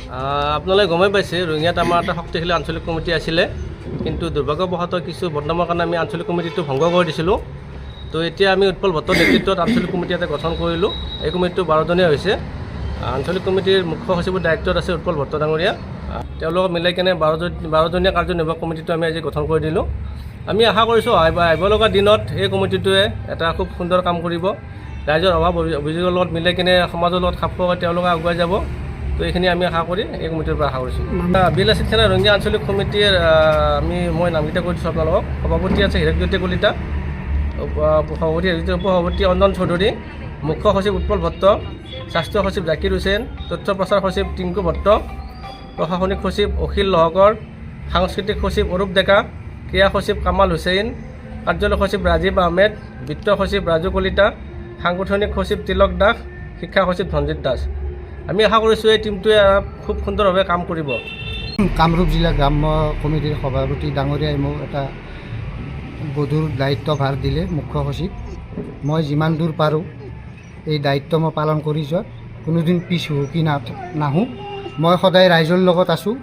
আপোনালোকে গমেই পাইছে ৰঙিয়াত আমাৰ এটা শক্তিশালী আঞ্চলিক কমিটি আছিলে, কিন্তু দুৰ্ভাগ্যবশতঃ কিছু বদনামৰ কাৰণে আমি আঞ্চলিক কমিটিটো ভংগ কৰি দিছিলোঁ। তো এতিয়া আমি উৎপল ভট্টৰ নেতৃত্বত আঞ্চলিক কমিটি এটা গঠন কৰিলোঁ। এই কমিটিটো 12জনীয়া হৈছে। আঞ্চলিক কমিটিৰ মুখ্য সচিবৰ দায়িত্বত আছে উৎপল ভট্ট ডাঙৰীয়া। তেওঁলোকক মিলাই কেনে 12জনীয়া কাৰ্যনিৰ্বাহক কমিটিটো আমি আজি গঠন কৰি দিলোঁ। আমি আশা কৰিছোঁ আহিব লগা দিনত এই কমিটিটোৱে এটা খুব সুন্দৰ কাম কৰিব। ৰাইজৰ অভাৱ অভিযোগৰ লগত মিলাই কেনে সমাজৰ লগত খাপ খোৱাকৈ তেওঁলোকে আগুৱাই যাব। তো এইখিনি আমি আশা কৰি এই কমিটিৰ পৰা আশা কৰিছোঁ। বিলাসিত থানা ৰঙিয়া আঞ্চলিক কমিটিৰ মই নামকেইটা কৈ দিছোঁ আপোনালোকক। সভাপতি আছে হীৰকজ্যোতি কলিতা, উপসভাপতি অঞ্জন চৌধুৰী, মুখ্য সচিব উৎপল ভট্ট, স্বাস্থ্য সচিব জাকিৰ হুছেইন, তথ্য প্ৰচাৰ সচিব টিংকু ভট্ট, প্ৰশাসনিক সচিব অখিল লহকৰ, সাংস্কৃতিক সচিব অৰূপ ডেকা, ক্ৰীড়া সচিব কামাল হুছেইন, কাৰ্যালয় সচিব ৰাজীৱ আহমেদ, বিত্ত সচিব ৰাজু কলিতা, সাংগঠনিক সচিব তিলক দাস, শিক্ষা সচিব ধনজিৎ দাস। আমি আশা কৰিছোঁ এই টীমটোৱে খুব সুন্দৰভাৱে কাম কৰিব। কামৰূপ জিলা গ্ৰাম্য কমিটিৰ সভাপতি ডাঙৰীয়াই মোক এটা গধুৰ দায়িত্বভাৰ দিলে, মুখ্য সচিব। মই যিমান দূৰ পাৰোঁ এই দায়িত্ব মই পালন কৰি যোৱাত কোনোদিন পিছ হুহুকি নাহোঁ। মই সদায় ৰাইজৰ লগত আছোঁ।